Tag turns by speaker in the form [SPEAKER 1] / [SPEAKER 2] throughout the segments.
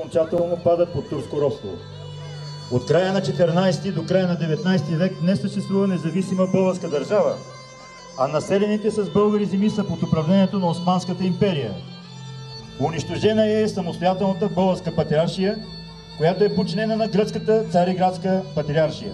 [SPEAKER 1] окончателно падат под турско робство. От края на 14 до края на 19 век не съществува независима българска държава, а населените с българи земи са под управлението на Османската империя. Унищожена е самостоятелната българска патриаршия, която е подчинена на гръцката цариградска патриаршия.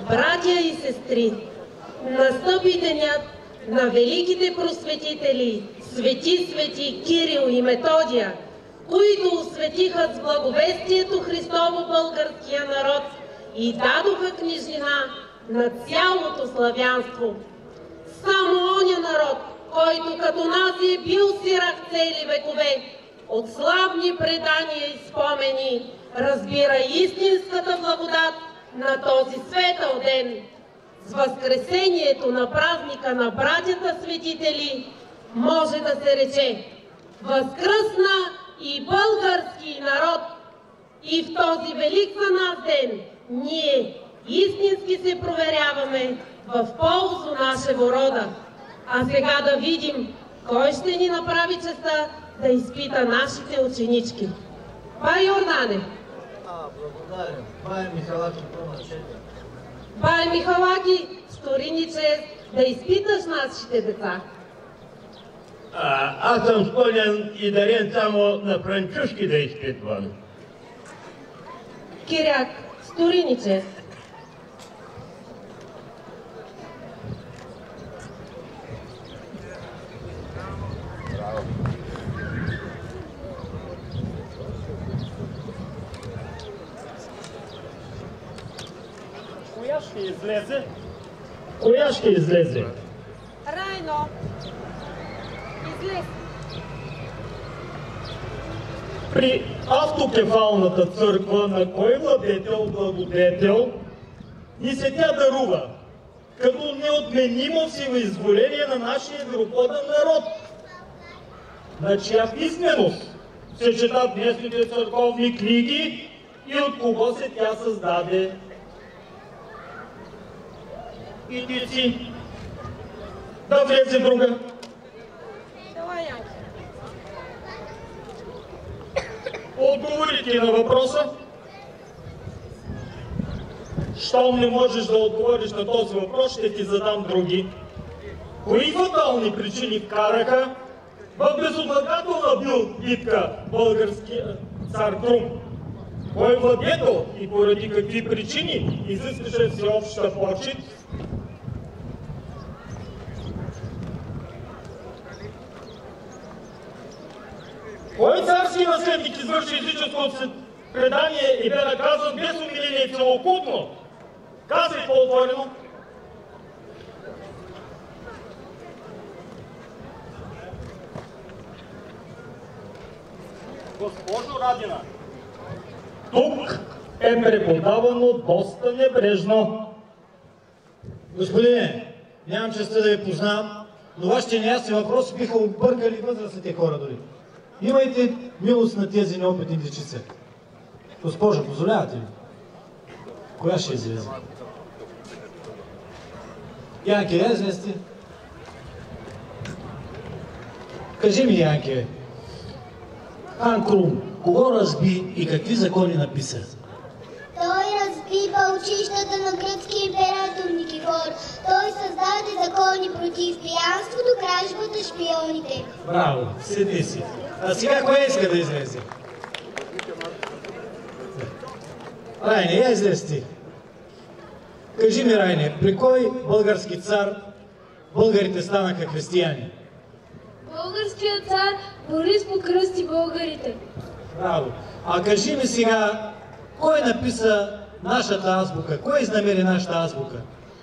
[SPEAKER 2] Братя и сестри, настъпи денят на великите просветители, свети Кирил и Методия, които осветиха с благовестието Христово българския народ и дадоха книжнина на цялото славянство. Само оня народ, който като нас е бил сирак цели векове, от славни предания и спомени, разбира истинската благодат на този светъл ден. С възкресението на празника на братята светители може да се рече: възкръсна и български народ. И в този велик за нас ден ние истински се проверяваме в ползу нашего рода. А сега да видим кой ще ни направи честа да изпита нашите ученички. Бай Йордане!
[SPEAKER 3] Благодаря. Бай Михалаки по-начете.
[SPEAKER 2] Бай Михалаки, стори ни чест да изпиташ нашите деца.
[SPEAKER 4] Аз съм склонен и дарен само на франчушки да изпитвам.
[SPEAKER 2] Киряк, стори ни чест.
[SPEAKER 4] Коя ще излезе? Коя ще излезе?
[SPEAKER 2] Райно, излез.
[SPEAKER 4] При автокефалната църква на кой владетел, благодетел ни се тя дарува, като неотменимо силоизволение на нашия вероходен народ, на чия писменост се четат днесните църковни книги и от кого се тя създаде. И ти си. Да влезе друга. Отговорите на въпроса. Щом не можеш да отговориш на този въпрос, ще ти задам други. Кои фатални причини вкараха в безотлагателна битка българския цар Крум? Кой владетел и поради какви причини изискаше всеобща почит? Кой царски наследник извърши езическото предание и бе наказан без умиление целокупно? Казвай по-отворено. Госпожо Радина, тук е преподавано доста небрежно.
[SPEAKER 3] Господине, нямам честа да ви познавам, но вашите неясни въпроси биха объркали възрастните хора дори. Имайте милост на тези неопитни дечица. Госпожо, позволявате ли? Коя ще излезе? Янки, излезте. Кажи ми, Янки, Хан Крум, кого разби и какви закони написа?
[SPEAKER 5] Той разби бълчищата на гръцки император Никифор. Той създаде закони против пиянството, кражбата, шпионите.
[SPEAKER 3] Браво, седни си. А сега кой иска да излезе? Райне, я излез ти. Кажи ми, Райне, при кой български цар българите станаха християни?
[SPEAKER 6] Българският цар Борис покръсти българите.
[SPEAKER 3] Браво. А кажи ми сега, кой написа нашата азбука? Кой изнамери нашата азбука?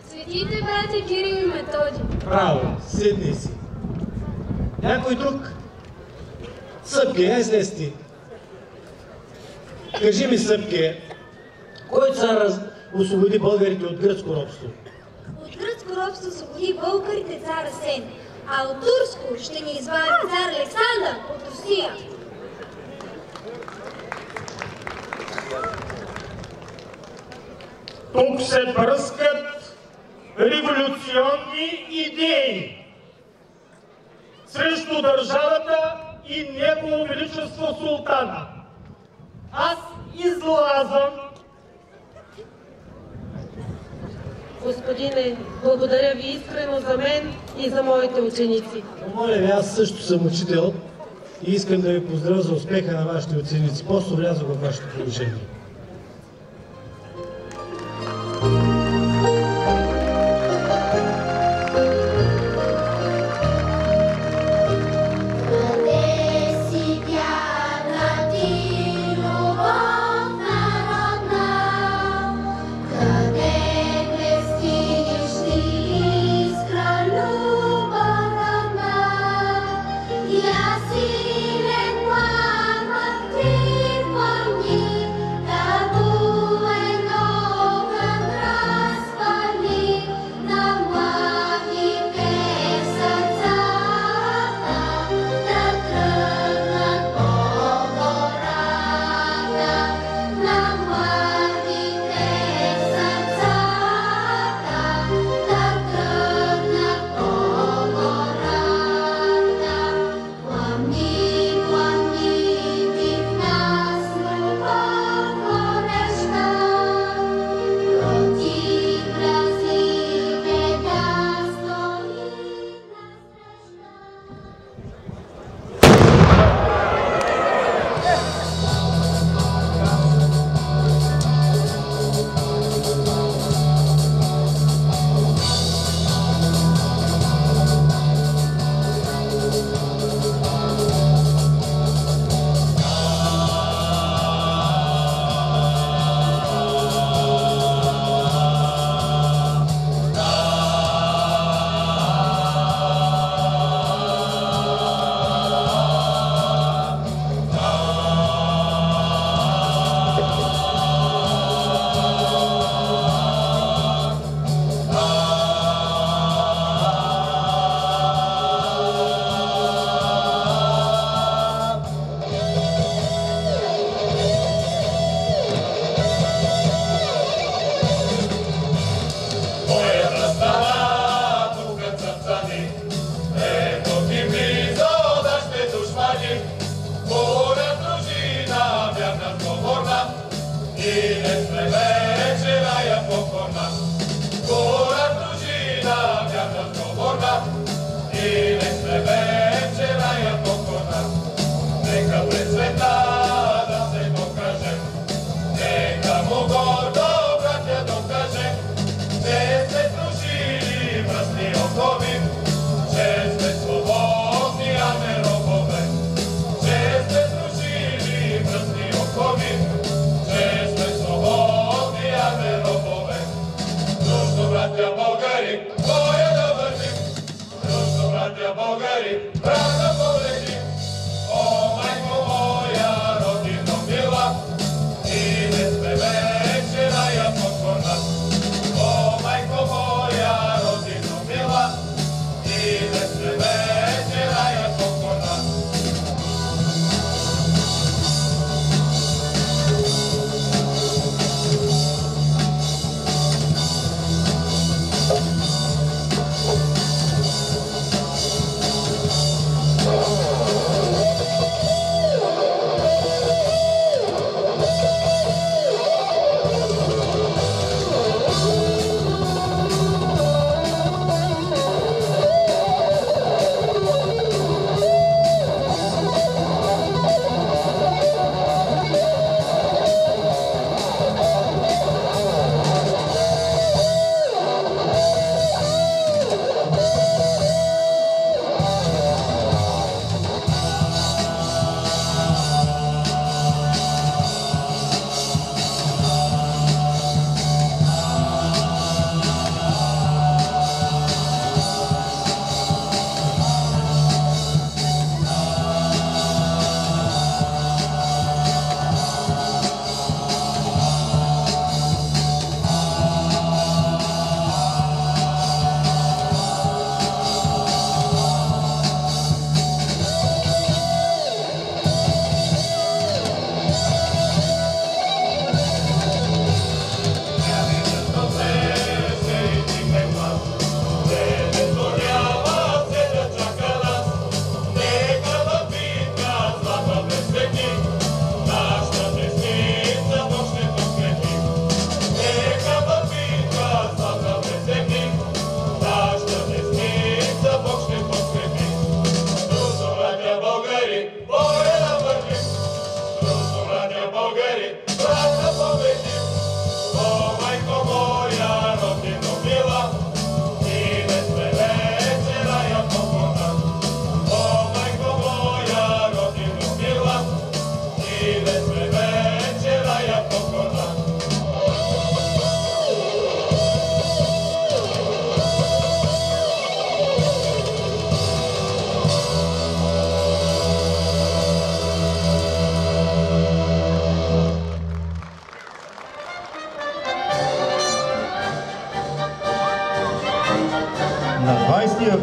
[SPEAKER 6] Светите братя Кирил и Методий.
[SPEAKER 3] Браво, седни си. Някой друг? Събке, я излез ти. Кажи ми, Събке, кой цар освободи българите от гръцко робство?
[SPEAKER 7] От гръцко робство освободи българите цар Асен, а от турско ще ни избави цар Александър от Русия.
[SPEAKER 4] Тук се бръскат революционни идеи срещу държавата и Негово Величество Султана. Аз излазам.
[SPEAKER 2] Господине, благодаря ви искрено за мен и за моите ученици.
[SPEAKER 3] Моля ви, аз също съм учител и искам да ви поздравя за успеха на вашите ученици. Просто влязох във вашето положение.
[SPEAKER 5] Я силен план, мъдри плани,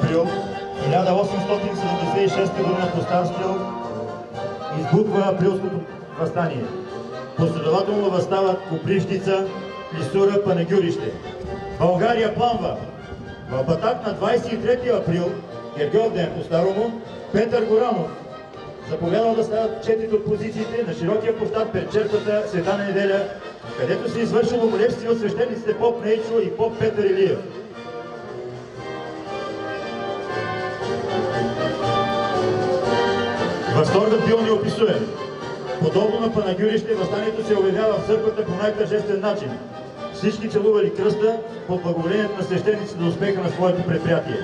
[SPEAKER 1] април 1876 г. по стар стил избухва априлското въстание. Последователно възстават Копривщица, Клисура, Панагюрище. България пламва. В Батак на 23 април, Гергьов ден по-старому, Петър Горанов заповядал да стават четите от позициите на широкия площад пред черквата Света неделя, където се извършило молебствие от свещениците поп Нейчо и поп Петър Илиев. Възторгът бил неописуем. Подобно на Панагюрище, въстанието се обявява в църквата по най-тържествен начин. Всички целували кръста под благоволението на свещениците до успеха на своето предприятие.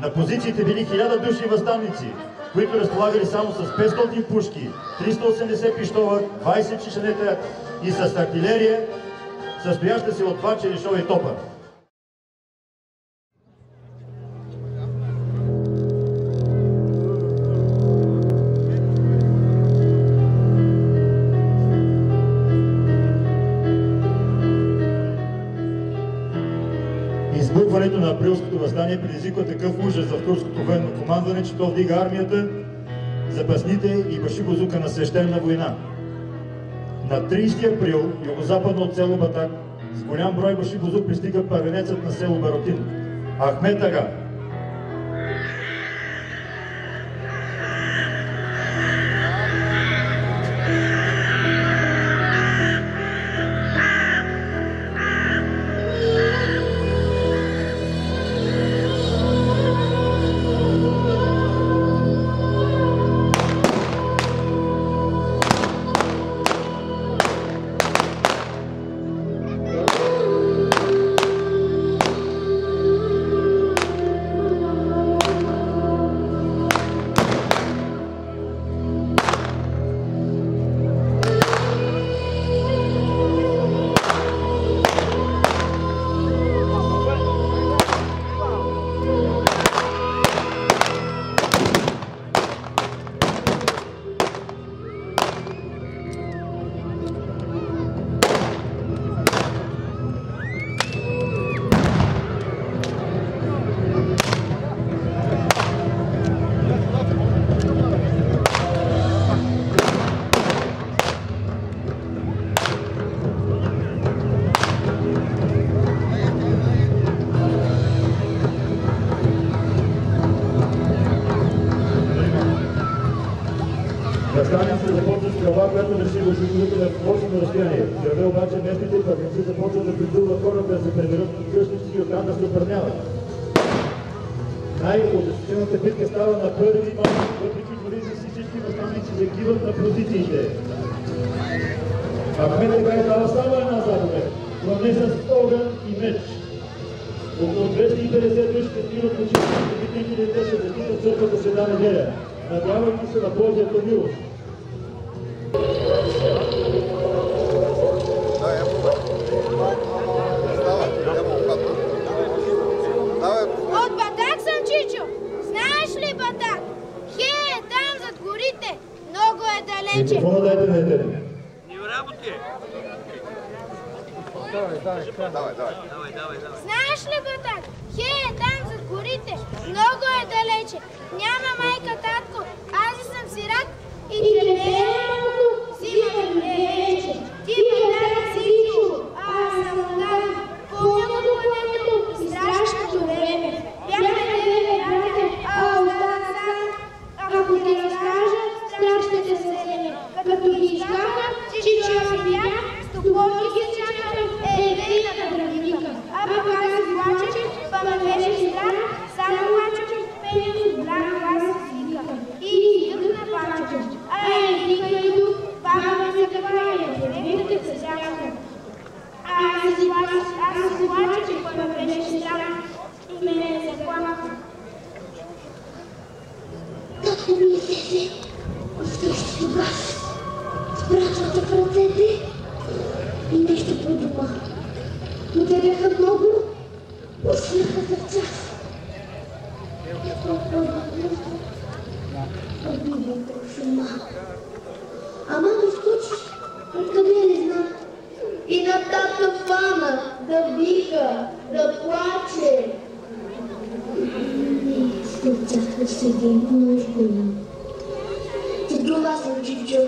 [SPEAKER 1] На позициите били 1000 души въстанници, които разполагали само с 500 пушки, 380 пиштола, 20 чешенета и с артилерия, състояща се от 2 черешови топа. Избухването на априлското въстание предизвиква такъв ужас в турското военно командване, че то вдига армията, запасните и башибозука на свещена война. На 30 април, югозападно от село Батак, с голям брой башибозук пристига първенецът на село Баротин – Ахмед Ага. Въстанието започва с кръва, която реши войсководителя в точно разстояние. Града обаче местните първенци започват да придурват хората да се приберат от къщите си и оттам да се отбраняват. Най-удовлетворителната битка става на 1 май, въпреки дори за всички въстаници загиват на позициите. Ахмед Ага дава само една заповед, но не с огън и меч. Около 250 души пристигат почиващите битните деца се закитат църквата Света неделя, надявайки се на Божията милост.
[SPEAKER 7] От Батак съм, Чичо! Знаеш ли Батак? Хей, е там зад горите! Много е далече!
[SPEAKER 1] Микрофона дайте на етери.
[SPEAKER 7] Знаеш ли Батак? Хей, е там зад горите! Много е далече! Няма майка, татко! Аз съм сирак и живея малко, зима е вече! Ти Батак си Чичо, аз съм млад! Помня го плането и страшното време! Бяхме 9 братя, а останах сам. Ако ти разкажа, страх ще те седеме. Като ги изкаха, Чичо ми бях, стоковки ги чакам, на градиника. А пък аз изплачах, па ме беше страх, само плачах, пеем с благ глас извика. И издъхна плачах. Вика и тук, баба ме се края, деревите се зяха. Аз изплачах, па ме беше страх, и мене се планаха.
[SPEAKER 5] Както мислете, оставих вас, спрашвате в ръцете и нещо по дома. Ударяха много, усмиха сърца. Обидите шума. Ама ми скочи, откъде не знам. И на тата фана да вика, да плаче.
[SPEAKER 7] Скъпчаха седи мъжбина. Чудова съм чичо.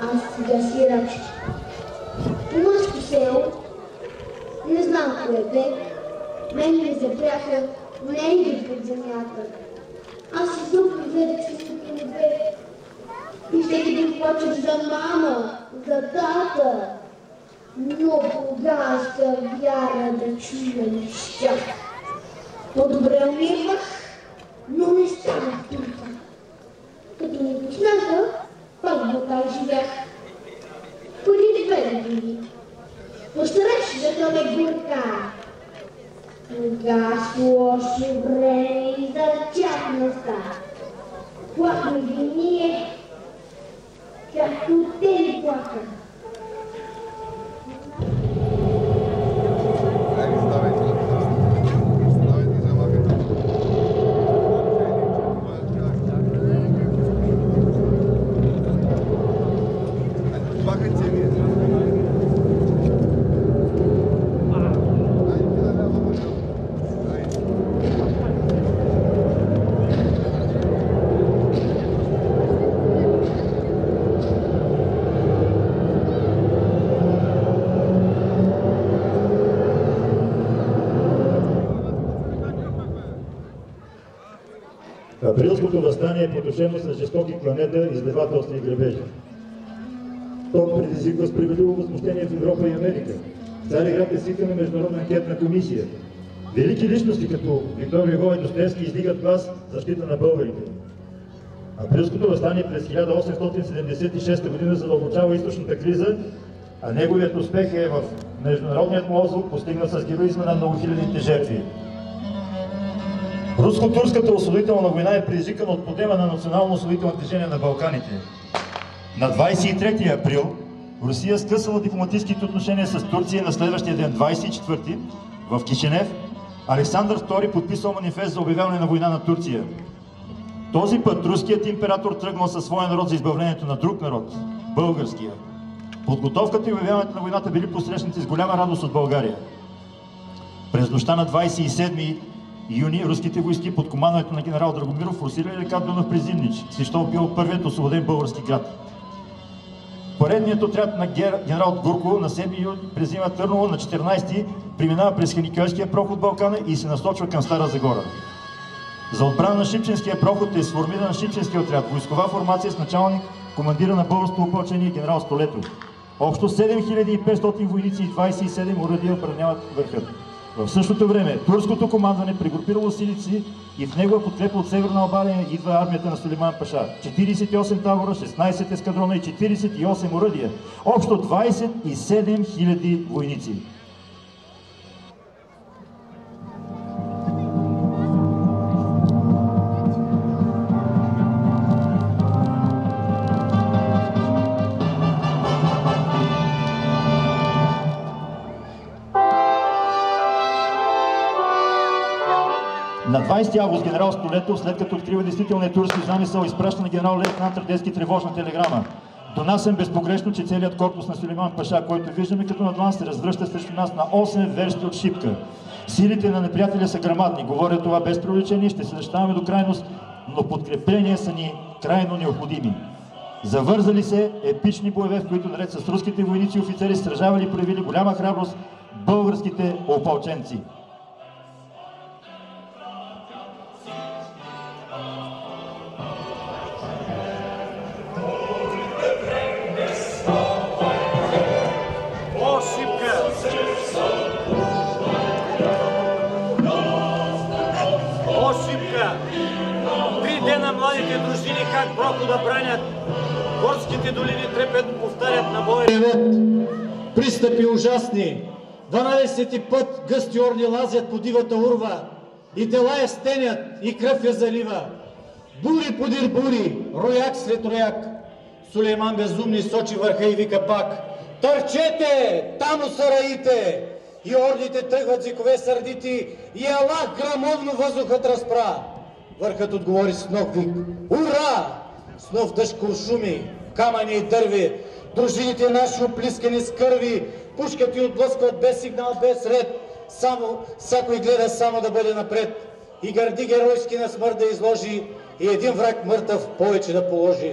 [SPEAKER 7] Аз сега си рачи. По мъжко село, не знам кое бе, мен ми запряха негри под земята. Аз се зубно гледах всичко небе. И всеки ден плачех за мама, за тата. Но погаска вяра да чуя не щях. По-добре умирах, но не станах турка. Като ми почнаха, пак в Ботак живях. Преди 2 години. Посрещата ме горка. Тогаш лошо време и зачахнаста. Плахме ги ние, както те ни плаха.
[SPEAKER 1] Априлското въстание е потушено с жестоки кланета, издевателства и грабежи. То предизвиква справедливо възмущение в Европа и Америка. В Цариград е свикана международна анкетна комисия. Велики личности като Виктор Юго и Достоевски издигат глас в защита на българите. Априлското въстание през 1876 г. задълбочава източната криза, а неговият успех е в международният му отзвук, постигнат с героизма на многохилядните жертви. Руско-турската освободителна война е предизвикана от подема на национално-освободително движение на Балканите. На 23 април Русия скъсала дипломатическите отношения с Турция. На следващия ден, 24 в Кишинев, Александър II подписал манифест за обявяване на война на Турция. Този път руският император тръгнал със своя народ за избавлението на друг народ – българския. Подготовката и обявяването на войната били посрещнати с голяма радост от България. През нощта на 27 юни руските войски под командването на генерал Драгомиров форсирали река Дунав при Зимнич, срещу бил първият освободен български град. Поредният отряд на генерал Гурко на 7 юни през зима Търново, на 14 преминава през Ханикойския проход Балкана и се насочва към Стара Загора. За отбрана на Шипченския проход е сформиран Шипченския отряд, войскова формация с началник командира на българското опълчение генерал Столетов. Общо 7500 войници и 27 оръдия отбраняват върхът. В същото време турското командване прегрупирало силите си и в негова подкрепа от Северна Албания идва армията на Сулейман Паша. 48 табора, 16 ескадрона и 48 оръдия. Общо 27 000 войници. На 20 август генерал Столетов, след като открива действителният турски замисъл, изпраща на генерал-лейтенант Радецки тревожна телеграма. Донасям безпогрешно, че целият корпус на Сулейман Паша, който виждаме като надлан, се развръща срещу нас на 8 версти от Шипка. Силите на неприятеля са грамадни. Говоря това без привлечение, ще се защитаваме до крайност, но подкрепления са ни крайно необходими. Завързали се епични боеве, в които наред с руските войници и офицери сражавали и проявили голяма храброст българските опълченци.
[SPEAKER 3] Младите дружини как прохода бранят, горските долини трепетно повтарят на боя. Пристъпи ужасни, 12 път гъсти орни лазят по дивата урва, и тела я стенят, и кръв я залива. Бури подир бури, рояк след рояк. Сулейман безумни сочи върха и вика пак: търчете, там са раите! И ордите тръгват зикове сърдити, и Аллах грамовно въздухът разпра. Върхът отговори с нов вик: ура! С нов дъжд куршуми, камъни и дърви, дружините наши оплискани с кърви, пушката и отблъскват без сигнал, без ред, само всякой гледа само да бъде напред. и гърди геройски на смърт да изложи и един враг мъртъв повече да положи.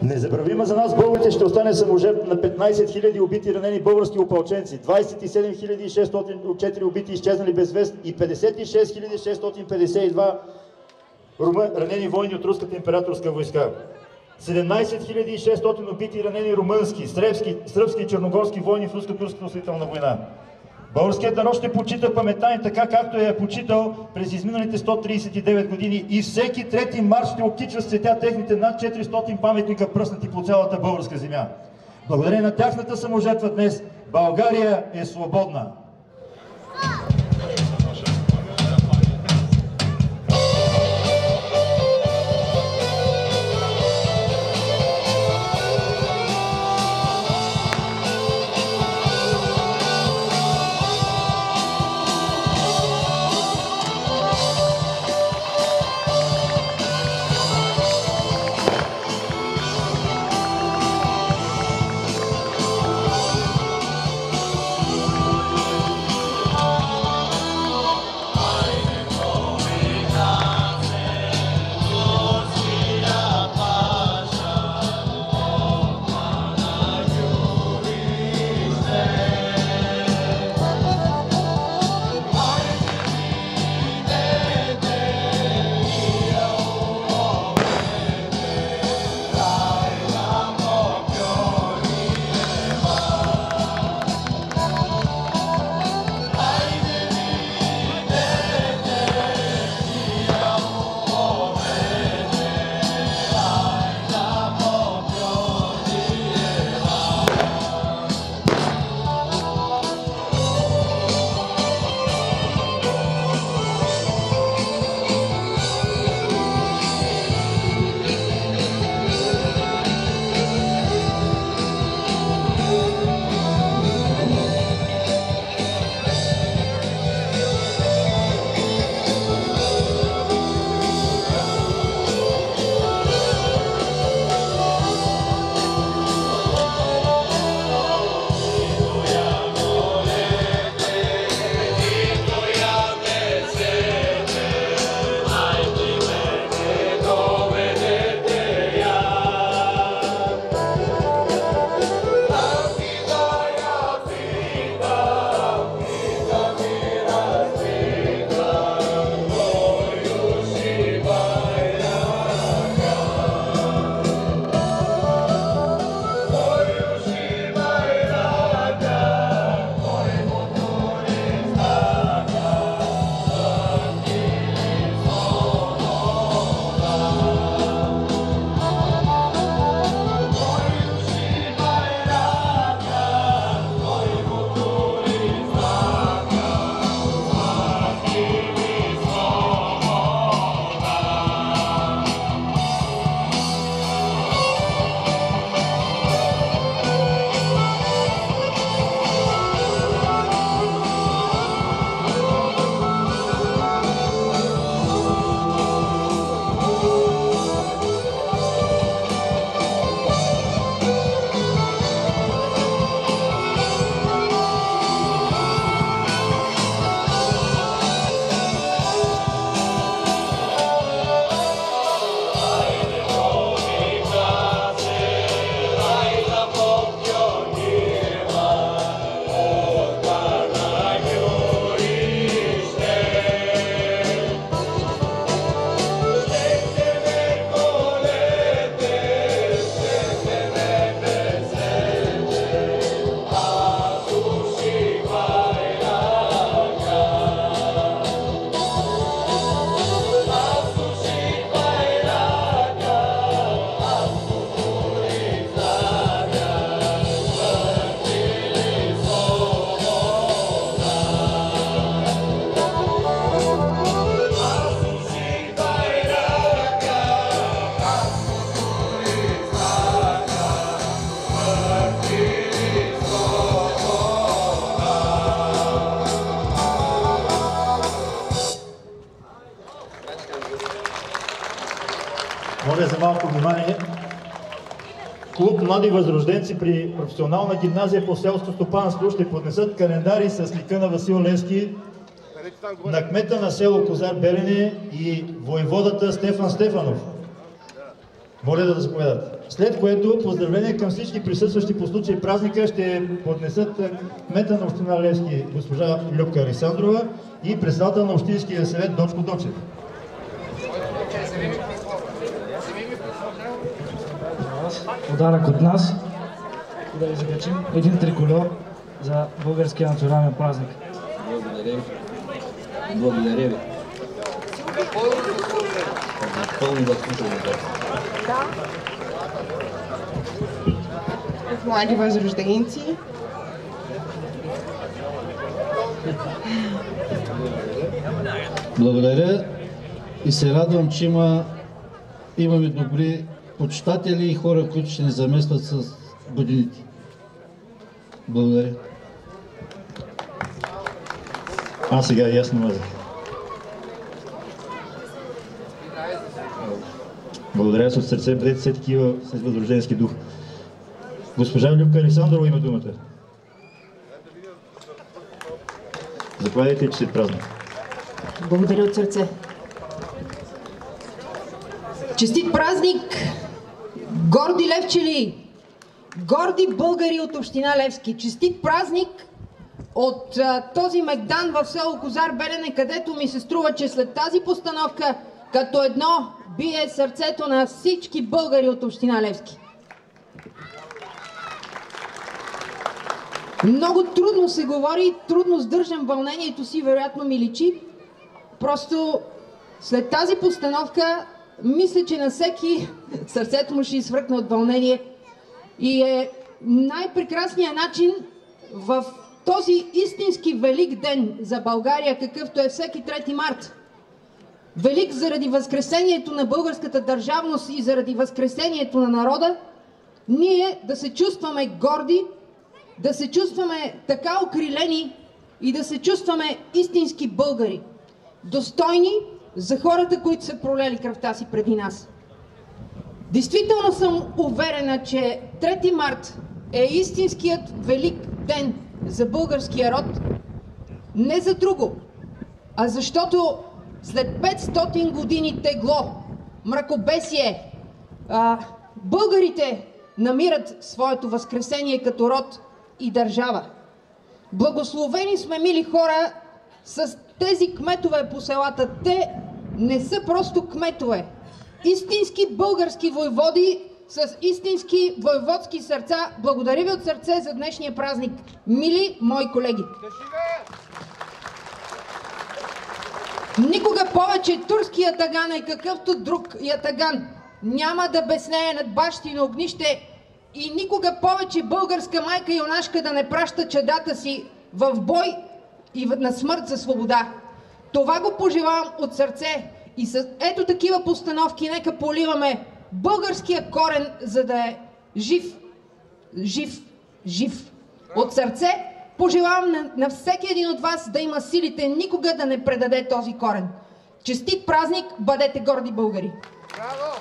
[SPEAKER 1] Незабравима за нас българите ще остане саможертва на 15 000 убити и ранени български опълченци, 27 604 убити изчезнали без вест и 56 652 ранени войни от руската императорска войска. 17 600 убити и ранени румънски, сръбски и черногорски войни в руска-турската освободителна война. Българският народ ще почита паметта им така, както я е почитал през изминалите 139 години и всеки 3 март ще обтича с цветя техните над 400 паметника, пръснати по цялата българска земя. Благодарение на тяхната саможертва днес България е свободна. Моля за малко внимание. Клуб Млади възрожденци при професионална гимназия по селско стопанство ще поднесат календари с лика на Васил Левски на кмета на село Козар Белене и воеводата Стефан Стефанов. Моля да заповядат. След което поздравление към всички присъстващи по случай празника ще поднесат кмета на община Левски госпожа Любка Александрова и председател на Общинския съвет Дочко Дочев.
[SPEAKER 8] Подарък от нас и да ви закачим един трикольор за българския национален празник.
[SPEAKER 9] Благодаря ви. Благодаря ви.
[SPEAKER 10] Млади възрожденци.
[SPEAKER 9] Благодаря и се радвам, че имаме добри почитатели и хора, които ще ни заместват с годините. Благодаря.
[SPEAKER 1] Сега ясно мазах. Благодаря с от сърце, бъдете все такива с възрожденски дух. Госпожа Любка Александрова има думата. Заповядайте, че се празник.
[SPEAKER 11] Благодаря от сърце. Честит празник, горди левчели, горди българи от община Левски. Честит празник от този мегдан в село Козар Белене, където ми се струва, че след тази постановка като едно бие сърцето на всички българи от община Левски. Много трудно се говори, трудно сдържам вълнението си, вероятно ми личи. Просто след тази постановка мисля, че на всеки сърцето му ще изсвръкне от вълнение и е най-прекрасният начин в този истински велик ден за България, какъвто е всеки 3 март. Велик заради възкресението на българската държавност и заради възкресението на народа, ние да се чувстваме горди, да се чувстваме така окрилени и да се чувстваме истински българи. Достойни за хората, които са пролели кръвта си преди нас. Действително съм уверена, че 3 март е истинският велик ден за българския род. Не за друго, а защото след 500 години тегло, мракобесие, българите намират своето възкресение като род и държава. Благословени сме, мили хора, с тези кметове по селата. Те не са просто кметове. Истински български войводи с истински войводски сърца. Благодаря ви от сърце за днешния празник, мили мои колеги. Никога повече турски ятаган е какъвто друг ятаган няма да безнее над бащино огнище и никога повече българска майка юнашка да не праща чадата си в бой и на смърт за свобода. Това го пожелавам от сърце и с ето такива постановки нека поливаме българския корен, за да е жив, жив, жив. От сърце пожелавам на всеки един от вас да има силите никога да не предаде този корен. Честит празник, бъдете горди българи! Браво!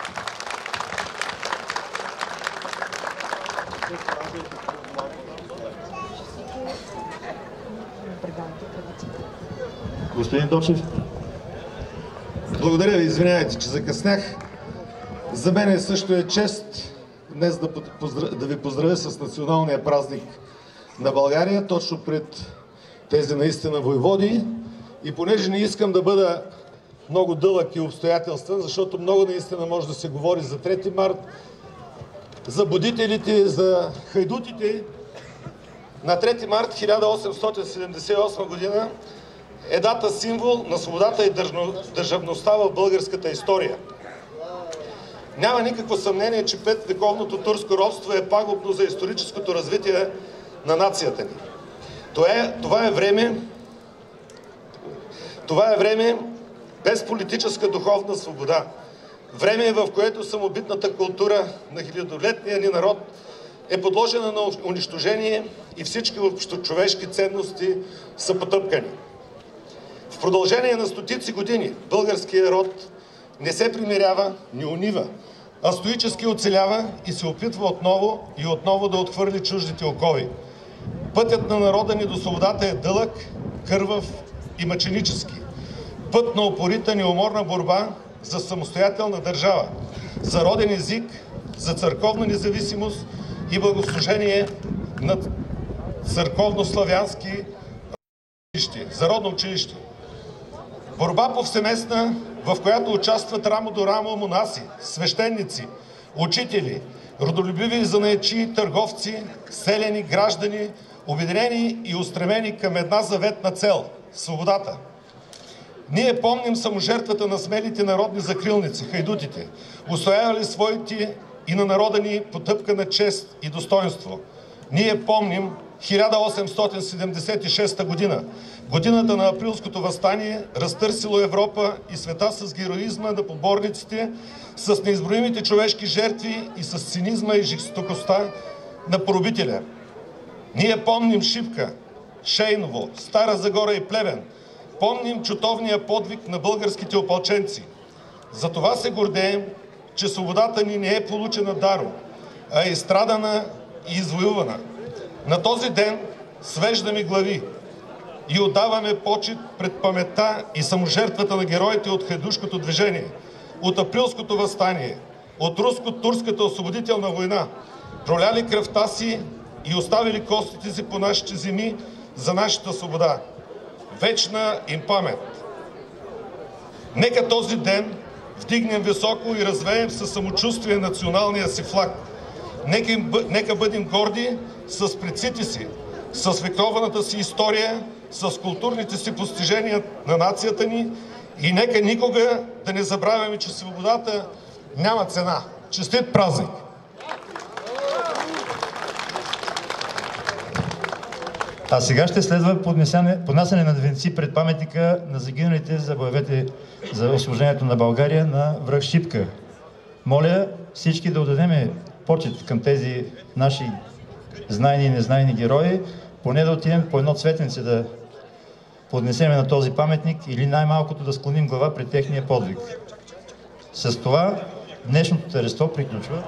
[SPEAKER 1] Господин Дочев.
[SPEAKER 12] Благодаря ви, извинявайте, че закъснях. За мен също е чест днес да ви поздравя с националния празник на България, точно пред тези наистина войводи. И понеже не искам да бъда много дълъг и обстоятелствен, защото много наистина може да се говори за 3 март, за будителите, за хайдутите. На 3 март 1878 година е дата символ на свободата и държавността в българската история. Няма никакво съмнение, че 5-вековното турско робство е пагубно за историческото развитие на нацията ни. Това е време без политическа духовна свобода. Време, в което самобитната култура на хилядолетния ни народ е подложена на унищожение и всички общочовешки ценности са потъпкани. В продължение на стотици години българският род не се примирява, не унива, а стоически оцелява и се опитва отново и отново да отхвърли чуждите окови. Пътят на народа ни до свободата е дълъг, кървав и мъченически. Път на упорита неуморна борба за самостоятелна държава, за роден език, за църковна независимост и благослужение на църковно-славянски училище, за родно училище. Борба повсеместна, в която участват рамо до рамо монаси, свещеници, учители, родолюбиви занаятчии, търговци, селяни, граждани, обединени и устремени към една заветна цел – свободата. Ние помним саможертвата на смелите народни закрилници, хайдутите, устоявали своите и на народа ни потъпка на чест и достоинство. Ние помним 1876 година, годината на априлското въстание, разтърсило Европа и света с героизма на поборниците, с неизброимите човешки жертви и с цинизма и жестокостта на поробителя. Ние помним Шипка, Шейново, Стара Загора и Плевен. Помним чутовния подвиг на българските опълченци. Затова се гордеем, че свободата ни не е получена даром, а е изстрадана и извоювана. На този ден свеждаме глави и отдаваме почит пред паметта и саможертвата на героите от хайдушкото движение, от априлското въстание, от руско-турската освободителна война, проляли кръвта си и оставили костите си по нашите земи за нашата свобода. Вечна им памет! Нека този ден вдигнем високо и развеем със самочувствие националния си флаг. Нека бъдем горди с предците си, с векованата си история, с културните си постижения на нацията ни и нека никога да не забравяме, че свободата няма цена. Честит празник!
[SPEAKER 1] А сега ще следва поднасяне на венци пред паметника на загиналите за боевете за освобождението на България на връх Шипка. Моля всички да отдадем почет към тези наши знайни и незнайни герои, поне да отидем по едно цветенце да поднесеме на този паметник или най-малкото да склоним глава пред техния подвиг. С това днешното тържество приключва.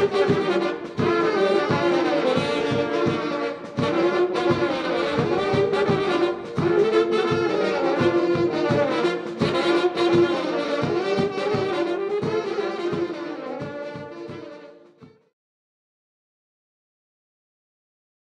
[SPEAKER 10] Thank you.